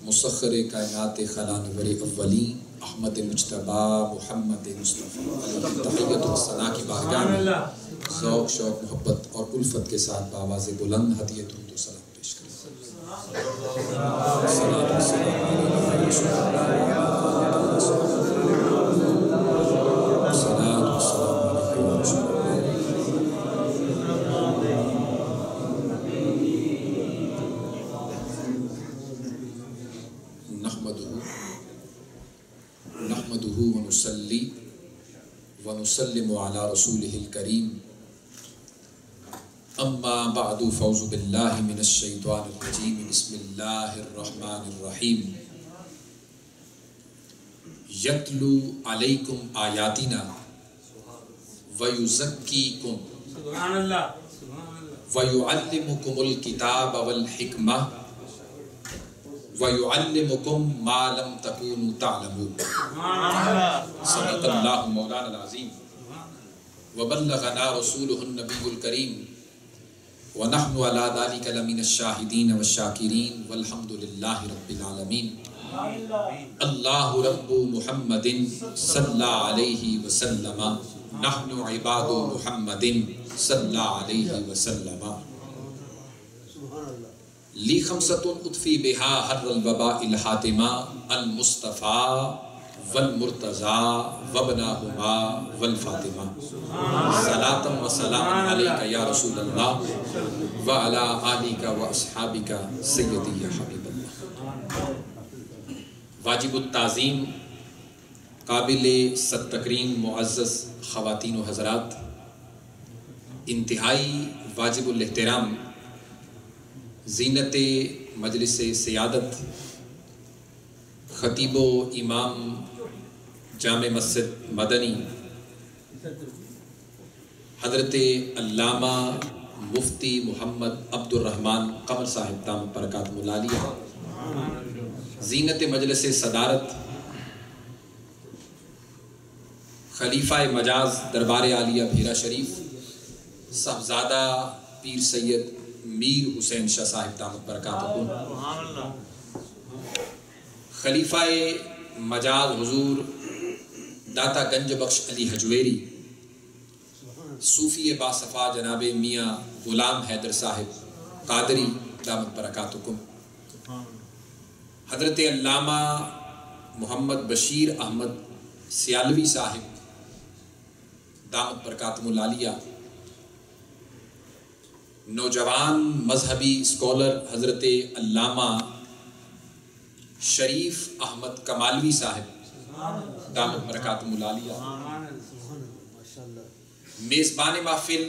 مسخر کائنات خلانور اولین احمد مجتبی محمد مصطفیٰ علیہ تحیت و ثنا کی بارگاہ میں ذوق شوق محبت اور الفت کے ساتھ بآواز بلند ہدیہ درود و سلام پیش کریں۔ نحمده ونصلي ونسلم على رسوله الكريم اما بعد فاعوذ بالله من الشيطان الرجيم بسم الله الرحمن الرحيم يتلو عليكم آياتنا ويزكيكم سبحان الله ويعلمكم الكتاب والحكمة وَيُعَلِّمُكُمْ مَا لَمْ تَكُونُوا تَعْلَمُونَ صدق اللہ مولانا العظیم وبلغنا رسولہ النبی الکریم ونحن علی ذلک لمن الشاہدین والشاکرین والحمد للہ رب العالمین۔ اللہ رب محمد صلی علیہ وسلم نحن عباد محمد صلی علیہ وسلم۔ لی خمسۃ اطفی بہا حر الوباء الحاتمہ المصطفیٰ والمرتضیٰ وابناہما والفاطمہ صلاۃ و سلام علیک یا رسول اللہ وعلی آلک و اصحابک سیدی یا حبیب اللہ۔ واجب التعظیم، قابل صد تکریم معزز خواتین و حضرات، انتہائی واجب الاحترام زینت مجلس سیادت خطیب و امام جامع مسجد مدنی حضرت علامہ مفتی محمد عبد الرحمن قمر صاحب دامت برکاتہ العالیہ، زینت مجلس صدارت خلیفہ مجاز دربار عالیہ بھیرا شریف صاحبزادہ پیر سید میر حسین شاہ صاحب دامت برکاتہ، خلیفہ مجاز حضور داتا گنج بخش علی حجویری، صوفی باصفا جناب میاں غلام حیدر صاحب قادری دامت برکاتکم، حضرت علامہ محمد بشیر احمد سیالوی صاحب دامت برکاتہم العالیہ، نوجوان مذہبی اسکالر حضرت علامہ شریف احمد کمالوی صاحب دامت برکاتہم العالیہ، میزبان محفل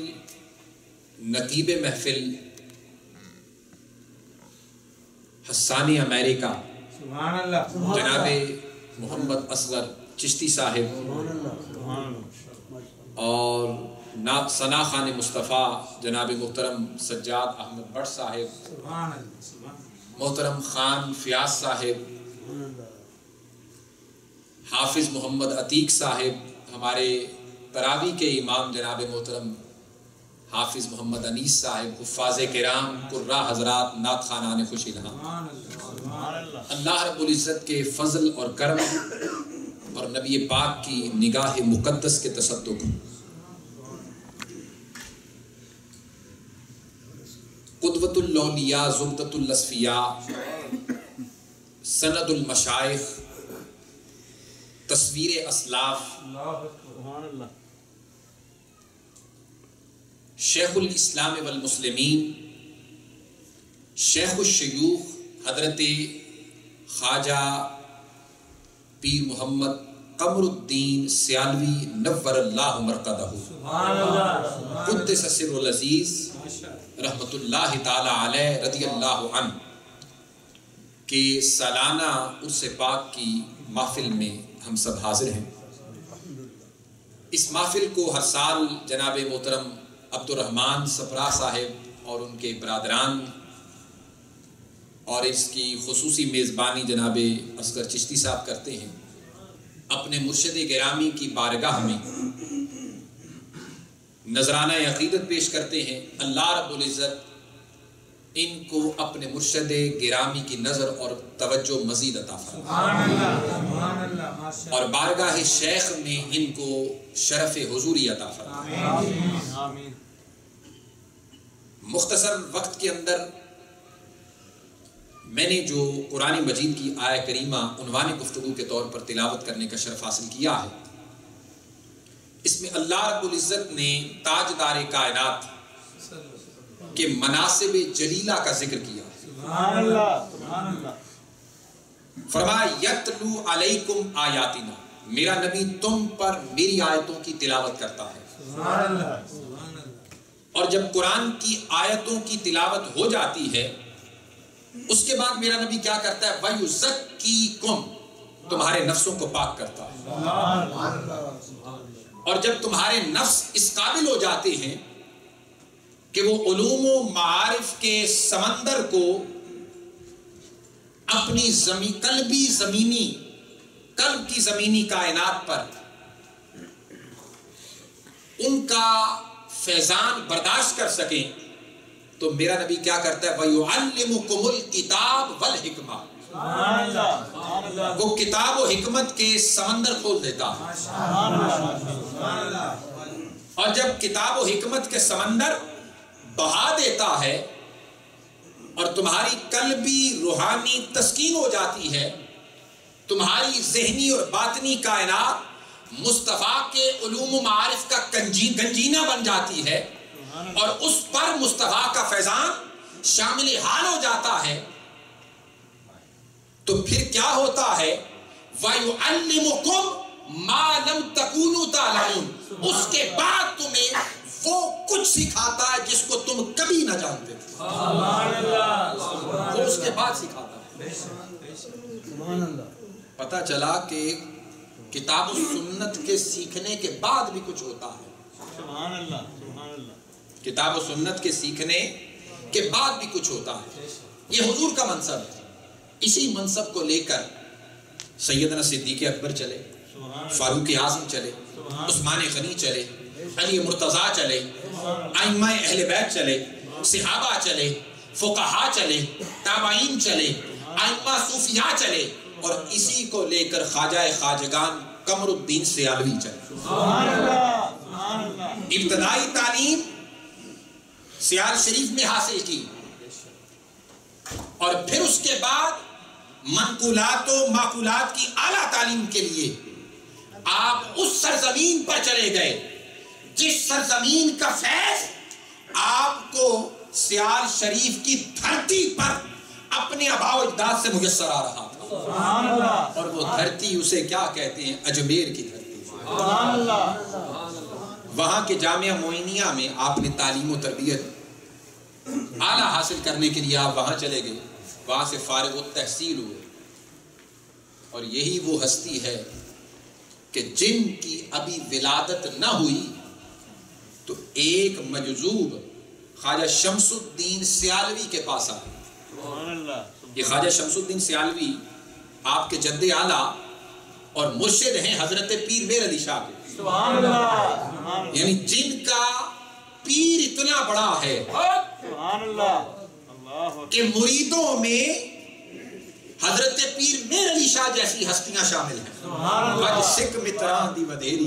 نقیب محفل حسانی امریکہ جناب محمد اصغر چشتی صاحب، اور ثنا خان مصطفیٰ جناب محترم سجاد احمد بٹ صاحب، محترم خان فیاض صاحب، حافظ محمد عتیق صاحب، ہمارے تراویح کے امام جناب محترم حافظ محمد انیس صاحب، حفاظ کرام، قراء حضرات، نعت خوانان خوش الہام، اللہ رب العزت کے فضل اور کرم اور نبی پاک کی نگاہ مقدس کے تصدق، قدوۃ الاولیاء زبدۃ الاصفیاء، سند المشائخ، تصویر اسلاف، شیخ الاسلام والمسلمین، شیخ الشیوخ حضرت خواجہ پیر محمد قمر الدین سیالوی نور اللہ مرقدہ قدس سر العزیز رحمت اللہ تعالی علیہ رضی اللہ عنہ کے سالانہ عرس پاک کی محفل میں ہم سب حاضر ہیں۔ اس محفل کو ہر سال جناب محترم عبد الرحمن سفرا صاحب اور ان کے برادران، اور اس کی خصوصی میزبانی جناب اصغر چشتی صاحب کرتے ہیں، اپنے مرشد گرامی کی بارگاہ میں نذرانہ عقیدت پیش کرتے ہیں۔ اللہ رب العزت ان کو اپنے مرشد گرامی کی نظر اور توجہ مزید عطا فرما، اور بارگاہ شیخ میں ان کو شرف حضوری عطا فرما۔ مختصر وقت کے اندر میں نے جو قرآن مجید کی آیہ کریمہ عنوان گفتگو کے طور پر تلاوت کرنے کا شرف حاصل کیا ہے، اس میں اللہ رب العزت نے تاجدار کائنات کے مناصب جلیلہ کا ذکر کیا۔ سبحان اللہ۔ فرمایا یتلو علیکم آیاتنا، میرا نبی تم پر میری آیتوں کی تلاوت کرتا ہے۔ سبحان اللہ۔ اور جب قرآن کی آیتوں کی تلاوت ہو جاتی ہے، اس کے بعد میرا نبی کیا کرتا ہے؟ وَيُزَكِّيكُمْ، تمہارے نفسوں کو پاک کرتا ہے۔ اور جب تمہارے نفس اس قابل ہو جاتے ہیں کہ وہ علوم و معارف کے سمندر کو اپنی قلب کی زمینی کائنات پر ان کا فیضان برداشت کر سکیں، تو میرا نبی کیا کرتا ہے؟ وَيُعَلِّمُكُمُ الْكِتَابَ وَالْحِكْمَةَ، وہ کتاب و حکمت کے سمندر کھول دیتا ہے۔ اور جب کتاب و حکمت کے سمندر بہا دیتا ہے اور تمہاری قلبی روحانی تسکین ہو جاتی ہے، تمہاری ذہنی اور باطنی کائنات مصطفیٰ کے علوم و معارف کا گنجینہ بن جاتی ہے، اور اس پر مصطفیٰ کا فیضان شامل حال ہو جاتا ہے، تو پھر کیا ہوتا ہے؟ وَيُعَلِّمُكُمْ مَا لَمْ تَكُونُوا تَعْلَمُونَ، اس کے بعد تمہیں وہ کچھ سکھاتا ہے جس کو تم کبھی نہ جانتے تھے۔ وہ اس کے بعد سکھاتا ہے۔ پتہ چلا کہ کتاب و سنت کے سیکھنے کے بعد بھی کچھ ہوتا ہے۔ کتاب و سنت کے سیکھنے کے بعد بھی کچھ ہوتا ہے۔ یہ حضور کا منصب ہے۔ اسی منصب کو لے کر سیدنا صدیق اکبر چلے، فاروق اعظم چلے، عثمان غنی چلے، علی مرتضیٰ چلے، ائمہ اہل بیت چلے، صحابہ چلے، فقہاء چلے، تابعین چلے، ائمہ صوفیاء چلے، اور اسی کو لے کر خواجہ خواجگان قمر الدین سیالوی چلے۔ ابتدائی تعلیم سیال شریف میں حاصل کی، اور پھر اس کے بعد منقولات و معقولات کی اعلیٰ تعلیم کے لیے آپ اس سرزمین پر چلے گئے جس سرزمین کا فیض آپ کو سیال شریف کی دھرتی پر اپنے آباء و اجداد سے میسر آ رہا تھا، اور وہ دھرتی اسے کیا کہتے ہیں؟ اجمیر کی دھرتی۔ وہاں کے جامعہ معینیہ میں آپ نے تعلیم و تربیت اعلیٰ حاصل کرنے کے لیے آپ وہاں چلے گئے، وہاں سے فارغ التحصیل ہوئے، اور یہی وہ ہستی ہے کہ جن کی ابھی ولادت نہ ہوئی تو ایک مجذوب خواجہ شمس الدین سیالوی کے پاس آئے۔ یہ خواجہ شمس الدین سیالوی آپ کے جد اعلیٰ اور مرشد ہیں حضرت پیر میر علی شاہ کے، یعنی جن کا پیر اتنا بڑا ہے کہ مریدوں میں حضرت پیر میر علی شاہ جیسی ہستیاں شامل ہیں۔ بج سکھ متران دی ودھیری،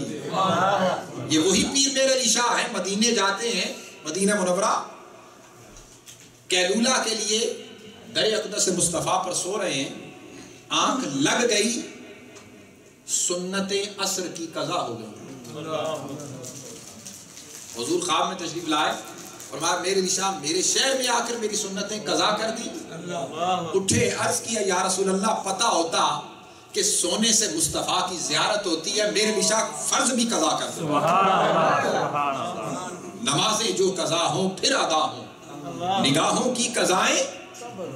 یہ وہی پیر میر علی شاہ ہیں۔ مدینے جاتے ہیں، مدینہ منورہ کیلولہ کے لیے در اقدس مصطفیٰ پر سو رہے ہیں، آنکھ لگ گئی، سنت عصر کی قضا ہو گئی۔ حضور خواب میں تشریف لائے، فرمایا میرے نشاہ میرے شہر میں آ کر میری سنتیں قضا کر دی۔ اٹھے، عرض کیا یا رسول اللہ، پتہ ہوتا کہ سونے سے مصطفیٰ کی زیارت ہوتی ہے، میرے نشاہ فرض بھی قضا کر دو۔ نمازیں جو قضا ہوں پھر ادا ہوں، نگاہوں کی قضائیں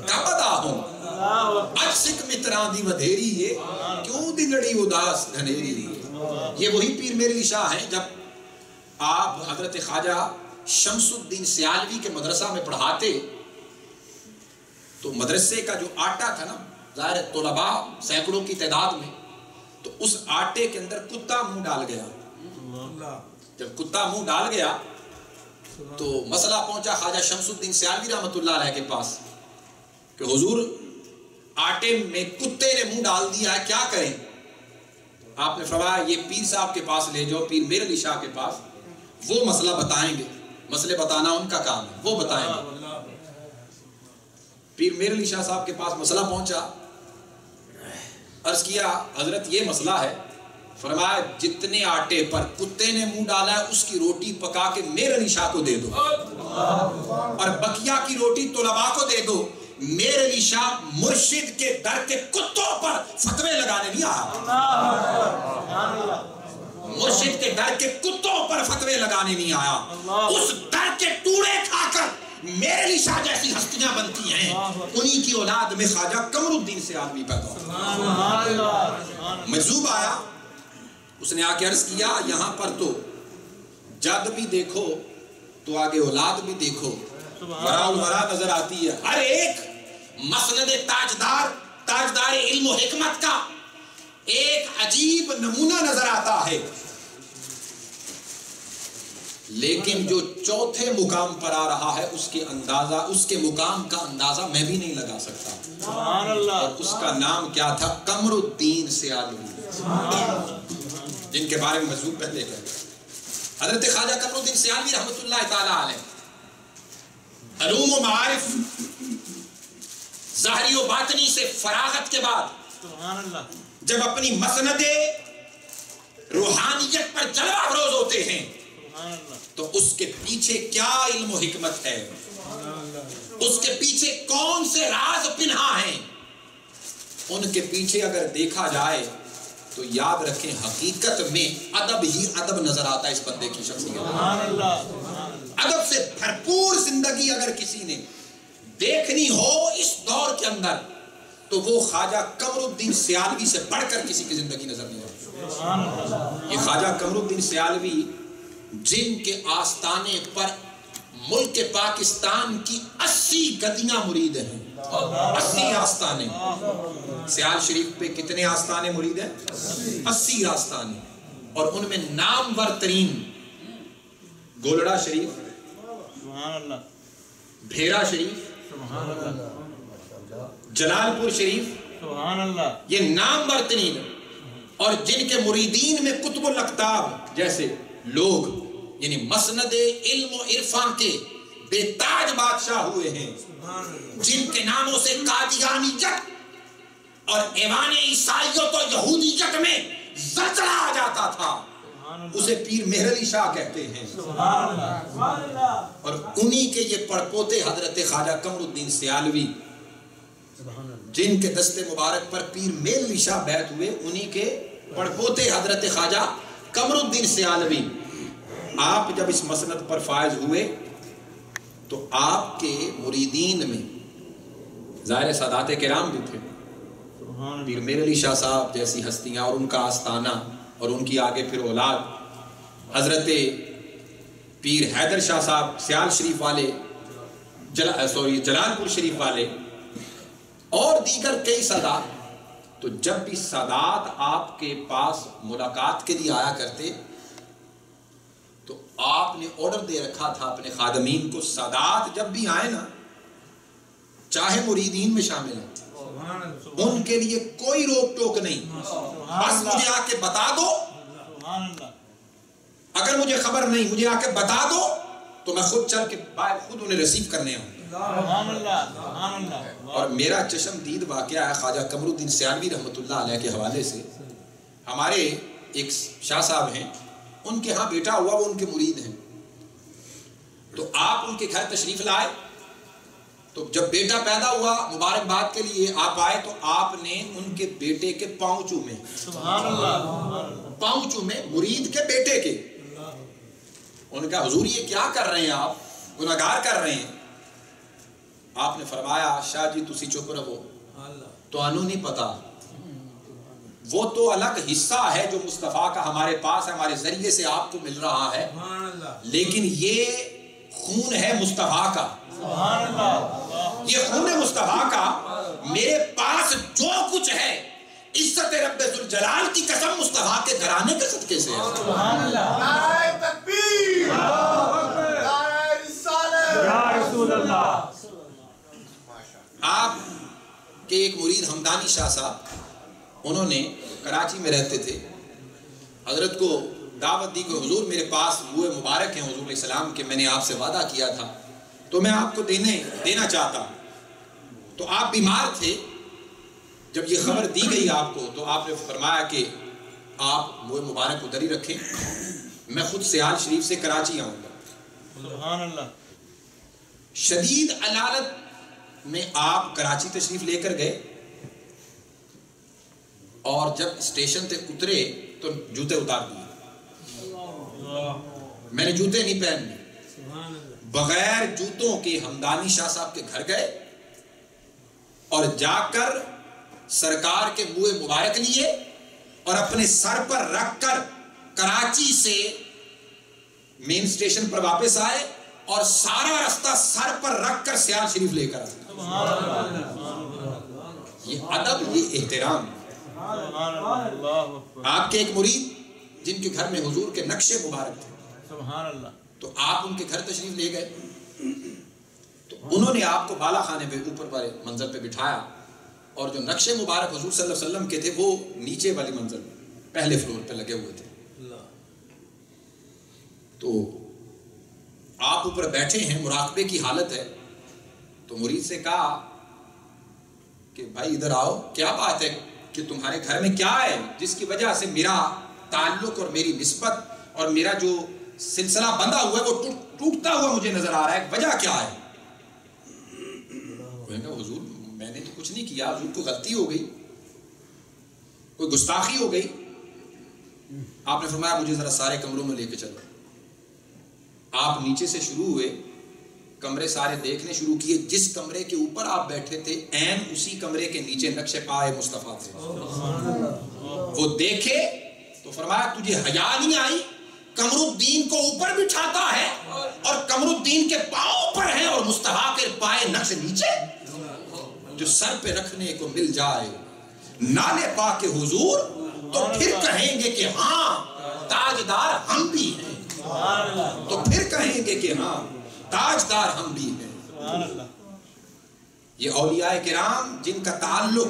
کب ادا ہوں، اج سکھ متران دی ودھیری، یہ کیوں دلڑی اداس گھنیری۔ یہ وہی پیر میرے نشاہ ہیں۔ جب آپ حضرت خواجہ شمس الدین سیالوی کے مدرسہ میں پڑھاتے تو مدرسے کا جو آٹا تھا نا، ظاہر طلباء سینکڑوں کی تعداد میں، تو اس آٹے کے اندر کتا منہ ڈال گیا۔ جب کتا منہ ڈال گیا تو مسئلہ پہنچا خواجہ شمس الدین سیالوی رحمۃ اللہ علیہ کے پاس کہ حضور آٹے میں کتے نے منہ ڈال دیا ہے، کیا کریں؟ آپ نے فرمایا یہ پیر صاحب کے پاس لے جاؤ، پیر میر علی شاہ کے پاس، وہ مسئلہ بتائیں گے، مسئلے بتانا ان کا کام ہے، وہ بتائیں گے۔ پیر میر علی شاہ صاحب کے پاس مسئلہ پہنچا، عرض کیا حضرت یہ مسئلہ ہے، فرمایا جتنے آٹے پر کتے نے منہ ڈالا ہے اس کی روٹی پکا کے میر علی شاہ کو دے دو، اور بقیہ کی روٹی طلباء کو دے دو۔ میر علی شاہ مرشد کے در کے کتوں پر فتوے لگانے نہیں آیا، مرشد کے در کے کتوں پر فتوے لگانے نہیں آیا، اس در کے ٹوڑے کھا کر میر علی شاہ جیسی ہستیاں بنتی ہیں، انہی کی اولاد میں خواجہ قمر الدین سیالوی پیدا ہوا۔ مجذوب آیا، اس نے آ کے عرض کیا یہاں پر تو جد بھی دیکھو تو آگے اولاد بھی دیکھو، ورا الورا نظر آتی ہے، ہر ایک مسند تاجدار علم و حکمت کا ایک عجیب نمونہ نظر آتا ہے، لیکن جو چوتھے مقام پر آ رہا ہے اس کے مقام کا اندازہ میں بھی نہیں لگا سکتا، اور اس کا نام کیا تھا؟ قمر الدین سیالوی، جن کے بارے میں مجذوب پہلے کہتے ہیں۔ حضرت خواجہ قمر الدین سیالوی رحمۃ اللہ تعالی علیہ علوم و معارف ظاہری و باطنی سے فراغت کے بعد جب اپنی مسند روحانیت پر جلوہ افروز ہوتے ہیں تو اس کے پیچھے کیا علم و حکمت ہے، اس کے پیچھے کون سے راز پنہا ہیں، ان کے پیچھے اگر دیکھا جائے تو یاد رکھیں حقیقت میں ادب ہی ادب نظر آتا ہے اس بندے کی شخصیت۔ ادب سے بھرپور زندگی اگر کسی نے دیکھنی ہو اس دور کے اندر تو وہ خواجہ قمر الدین سیالوی سے بڑھ کر کسی کی زندگی نظر نہیں آتی۔ یہ خواجہ قمر الدین سیالوی جن کے آستانے پر ملک پاکستان کی 80 گدیاں مرید ہیں، 80 آستانے، سیال شریف پہ کتنے آستانے مرید ہیں؟ 80 آستانے، اور ان میں نامور ترین گولڑا شریف، بھیرا شریف، جلال پور شریف، یہ نامور ترین، اور جن کے مریدین میں قطب الاقطاب جیسے لوگ، یعنی مسند علم و عرفان کے بے تاج بادشاہ ہوئے ہیں، جن کے ناموں سے قادیانیت اور ایوان عیسائیت و یہودیت میں زلزلہ آ جاتا تھا، اسے پیر مہر علی شاہ کہتے ہیں، اور انہی کے یہ پڑپوتے حضرت خواجہ قمر الدین سیالوی جن کے دست مبارک پر پیر مہر علی شاہ بیعت ہوئے، انہی کے پڑپوتے حضرت خواجہ قمر الدین سیالوی آپ جب اس مسند پر فائز ہوئے تو آپ کے مریدین میں ظاہر سادات کرام بھی تھے، پیر مہر علی شاہ صاحب جیسی ہستیاں اور ان کا آستانہ، اور ان کی آگے پھر اولاد حضرت پیر حیدر شاہ صاحب سیال شریف والے، جلال پور شریف والے، اور دیگر کئی سادات۔ تو جب بھی سادات آپ کے پاس ملاقات کے لیے آیا کرتے تو آپ نے آرڈر دے رکھا تھا اپنے خادمین کو، سادات جب بھی آئے نا چاہے مریدین میں شامل ہیں، ان کے لیے کوئی روک ٹوک نہیں، بس مجھے آ کے بتا دو، اگر مجھے خبر نہیں مجھے آ کے بتا دو تو میں خود چل کے باہر خود انہیں ریسیو کرنے آؤں۔ اور میرا چشم دید واقعہ ہے خواجہ قمر الدین سیالوی رحمۃ اللہ علیہ کے حوالے سے، ہمارے ایک شاہ صاحب ہیں، ان کے ہاں بیٹا ہوا، وہ ان کے مرید ہیں، تو آپ ان کے گھر تشریف لائے، تو جب بیٹا پیدا ہوا مبارکباد کے لیے آپ آئے تو آپ نے ان کے بیٹے کے پاؤں چومے، پاؤں چومے مرید کے بیٹے کے۔ انہوں نے کہا حضور یہ کیا کر رہے ہیں آپ، گناہگار کر رہے ہیں۔ آپ نے فرمایا شاہ جی تسی چپ رہو، تو انو نہیں پتا، وہ تو الگ حصہ ہے جو مصطفیٰ کا ہمارے پاس ہے، ہمارے ذریعے سے آپ کو مل رہا ہے، لیکن یہ خون ہے مصطفیٰ کا، یہ خون مصطفیٰ کا، میرے پاس جو کچھ ہے عزت رب ذوالجلال کی قسم مصطفیٰ کے گھرانے کے صدقے سے ہے۔ آپ کے ایک مرید حمدانی شاہ صاحب، انہوں نے کراچی میں رہتے تھے، حضرت کو دعوت دی کہ حضور میرے پاس بوئے مبارک ہیں حضور علیہ السلام کے، میں نے آپ سے وعدہ کیا تھا تو میں آپ کو دینا چاہتا ہوں۔ تو آپ بیمار تھے، جب یہ خبر دی گئی آپ کو تو آپ نے فرمایا کہ آپ بوئے مبارک ادھر ہی رکھیں، میں خود سیال شریف سے کراچی آؤں گا۔ سبحان اللہ۔ شدید علالت میں آپ کراچی تشریف لے کر گئے، اور جب اسٹیشن سے اترے تو جوتے اتار دیے۔ میں نے جوتے نہیں پہنے، بغیر جوتوں کے حمدانی شاہ صاحب کے گھر گئے اور جا کر سرکار کے بوئے مبارک لیے اور اپنے سر پر رکھ کر کراچی سے مین اسٹیشن پر واپس آئے اور سارا رستہ سر پر رکھ کر سیال شریف لے کر آئے۔ یہ ادب، یہ احترام۔ آپ کے ایک مرید جن کے گھر میں حضور کے نقشے مبارک تھے، سبحان اللہ، تو آپ ان کے گھر تشریف لے گئے، تو انہوں نے آپ کو بالا خانے پہ اوپر والے منزل پہ بٹھایا، اور جو نقشے مبارک حضور صلی اللہ علیہ وسلم کے تھے وہ نیچے والی منزل پہلے فلور پہ لگے ہوئے تھے۔ تو آپ اوپر بیٹھے ہیں، مراقبے کی حالت ہے، تو مرید سے کہا کہ بھائی ادھر آؤ، کیا بات ہے کہ تمہارے گھر میں کیا ہے جس کی وجہ سے میرا تعلق اور میری نسبت اور میرا جو سلسلہ بندھا ہوا ہے وہ ٹوٹتا ہوا مجھے نظر آ رہا ہے، وجہ کیا ہے؟ حضور میں نے تو کچھ نہیں کیا، حضور کو غلطی ہو گئی، کوئی گستاخی ہو گئی۔ آپ نے فرمایا مجھے ذرا سارے کمروں میں لے کے چلو۔ آپ نیچے سے شروع ہوئے، کمرے سارے دیکھنے شروع کیے، جس کمرے کے اوپر آپ بیٹھے تھے عین اسی کمرے کے نیچے نقش پائے مصطفیٰ تھے۔ وہ دیکھے تو فرمایا تجھے حیا نہیں آئی؟ قمر الدین کو اوپر بٹھاتا ہے اور قمر الدین کے پاؤں پر ہے اور مصطفیٰ کے پائے نقش نیچے، جو سر پہ رکھنے کو مل جائے نالے پا کے حضور تو پھر کہیں گے کہ ہاں تاجدار ہم بھی ہیں، تو پھر کہیں گے کہ ہاں تاجدار ہم بھی ہیں۔ یہ اولیاء کرام جن کا تعلق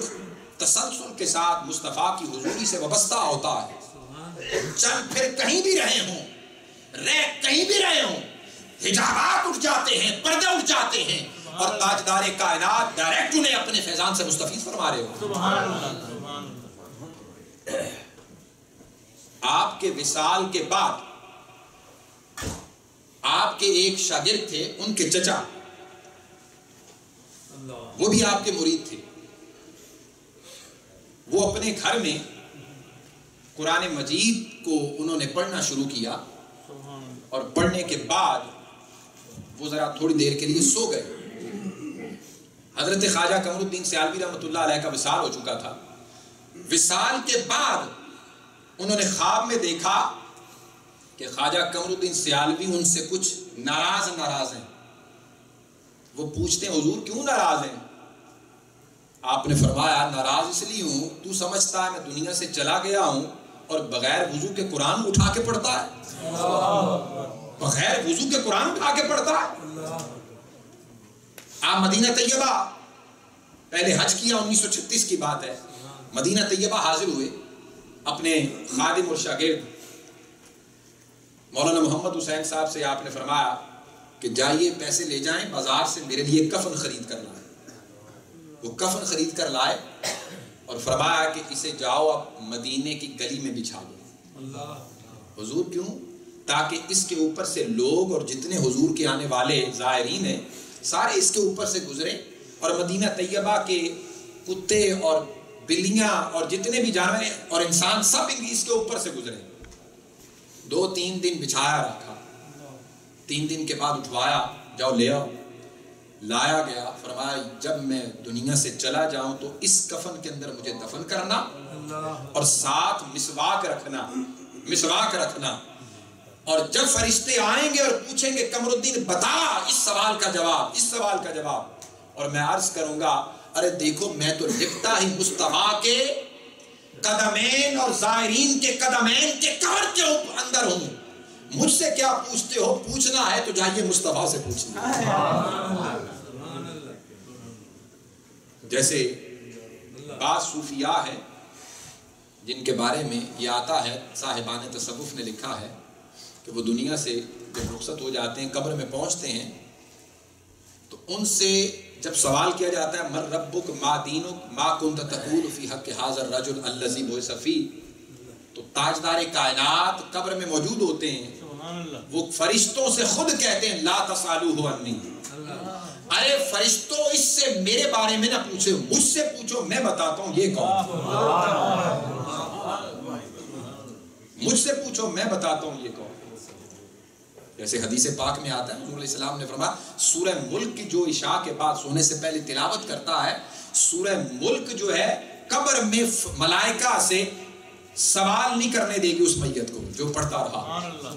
تسلسل کے ساتھ مصطفیٰ کی حضوری سے وابستہ ہوتا ہے، چل پھر کہیں بھی رہے ہوں، کہیں بھی رہے ہوں، حجابات اٹھ جاتے ہیں، پردے اٹھ جاتے ہیں، اور تاجدار کائنات ڈائریکٹ انہیں اپنے فیضان سے مستفیض فرما رہے ہو۔ سبحان اللہ۔ آپ کے وصال کے بعد آپ کے ایک شاگرد تھے، ان کے چچا، وہ بھی آپ کے مرید تھے۔ وہ اپنے گھر میں قرآن مجید کو انہوں نے پڑھنا شروع کیا، اور پڑھنے کے بعد وہ ذرا تھوڑی دیر کے لیے سو گئے۔ حضرت خواجہ قمر الدین سیالوی رحمۃ اللہ علیہ کا وصال ہو چکا تھا۔ وصال کے بعد انہوں نے خواب میں دیکھا کہ خواجہ قمر الدین سیالوی ان سے کچھ ناراض ہیں۔ وہ پوچھتے ہیں حضور کیوں ناراض ہیں؟ آپ نے فرمایا ناراض اس لیے ہوں، تو سمجھتا ہے میں دنیا سے چلا گیا ہوں اور بغیر وضو کے قرآن اٹھا کے پڑھتا ہے، بغیر وضو کے قرآن اٹھا کے پڑھتا ہے۔ آپ مدینہ طیبہ پہلے حج کیا، 1936 کی بات ہے، مدینہ طیبہ حاضر ہوئے، اپنے خادم اور شاگرد مولانا محمد حسین صاحب سے آپ نے فرمایا کہ جائیے پیسے لے جائیں بازار سے میرے لیے کفن خرید کر لائیں۔ وہ کفن خرید کر لائے اور فرمایا کہ اسے جاؤ اب مدینے کی گلی میں بچھا دو۔ حضور کیوں؟ تاکہ اس کے اوپر سے لوگ اور جتنے حضور کے آنے والے زائرین ہیں سارے اس کے اوپر سے گزریں، اور مدینہ طیبہ کے کتے اور بلیاں اور جتنے بھی جانور ہیں اور انسان سب اس کے اوپر سے گزریں۔ 2-3 دن بچھایا رکھا، 3 دن کے بعد اٹھوایا، جاؤ لے آؤ، لایا گیا۔ فرمایا جب میں دنیا سے چلا جاؤں تو اس کفن کے اندر مجھے دفن کرنا اور ساتھ مسواک رکھنا، اور جب فرشتے آئیں گے اور پوچھیں گے قمر الدین بتا اس سوال کا جواب، اور میں عرض کروں گا ارے دیکھو میں تو لپٹا ہی مصطفیٰ کے قدمین اور زائرین کے قدمین کے قبر کے اندر ہوں، مجھ سے کیا پوچھتے ہو؟ پوچھنا ہے تو جائیے مصطفیٰ سے پوچھنا۔ جیسے بعض صوفیاء ہیں جن کے بارے میں یہ آتا ہے، صاحبان تصوف نے لکھا ہے کہ وہ دنیا سے جب رخصت ہو جاتے ہیں، قبر میں پہنچتے ہیں تو ان سے جب سوال کیا جاتا ہے من ربک ما دینک ما کنت تقول فی حق ھذا الرجل الذی بعث فیک، تو تاجدار کائنات قبر میں موجود ہوتے ہیں، سبحان اللہ، وہ فرشتوں سے خود کہتے ہیں لا تسالوہ عنی، ارے فرشتوں اس سے میرے بارے میں نہ پوچھو، مجھ سے پوچھو، میں بتاتا ہوں یہ کون، مجھ سے پوچھو میں بتاتا ہوں یہ کون۔ جیسے حدیث پاک میں آتا ہے حضور علیہ السلام نے فرمایا سورہ ملک کی جو عشاء کے بعد سونے سے پہلے تلاوت کرتا ہے، سورہ ملک جو ہے قبر میں ملائکہ سے سوال نہیں کرنے دے گی اس میت کو جو پڑھتا رہا۔ سبحان اللہ،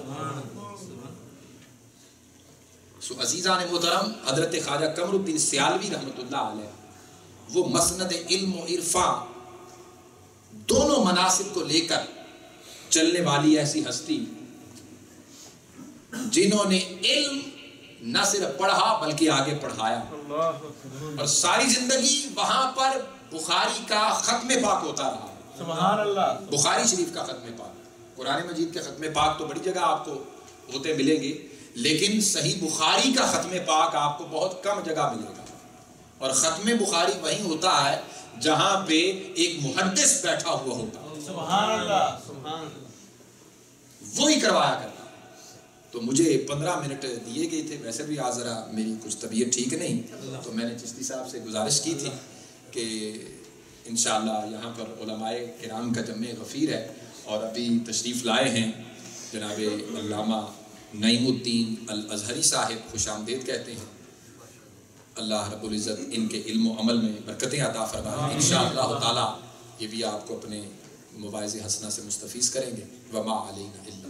سو عزیزان محترم، حضرت خواجہ قمر الدین سیالوی رحمۃ اللہ علیہ وہ مسند علم و عرفان دونوں مناسب کو لے کر چلنے والی ایسی ہستی جنہوں نے علم نہ صرف پڑھا بلکہ آگے پڑھایا، اور ساری زندگی وہاں پر بخاری کا ختم پاک ہوتا رہا۔ سبحان اللہ، بخاری شریف کا ختم پاک، قرآن مجید کے ختم پاک تو بڑی جگہ آپ کو ہوتے ملیں گے، لیکن صحیح بخاری کا ختم پاک آپ کو بہت کم جگہ ملے گا، اور ختم بخاری وہیں ہوتا ہے جہاں پہ ایک محدث بیٹھا ہوا ہوتا ہے، سبحان اللہ، سبحان اللہ، وہی کروایا کرتا ہے۔ تو مجھے 15 منٹ دیے گئے تھے، ویسے بھی آج ذرا میری کچھ طبیعت ٹھیک نہیں، تو میں نے چشتی صاحب سے گزارش کی تھی کہ انشاءاللہ یہاں پر علماء کرام کا جمع غفیر ہے، اور ابھی تشریف لائے ہیں جناب علامہ نعیم الدین الازہری صاحب، خوش آمدید کہتے ہیں۔ اللہ رب العزت ان کے علم و عمل میں برکتیں عطا فرمائے، انشاءاللہ تعالی یہ بھی آپ کو اپنے مواعظ حسنہ سے مستفیض کریں گے۔ وما علینا الا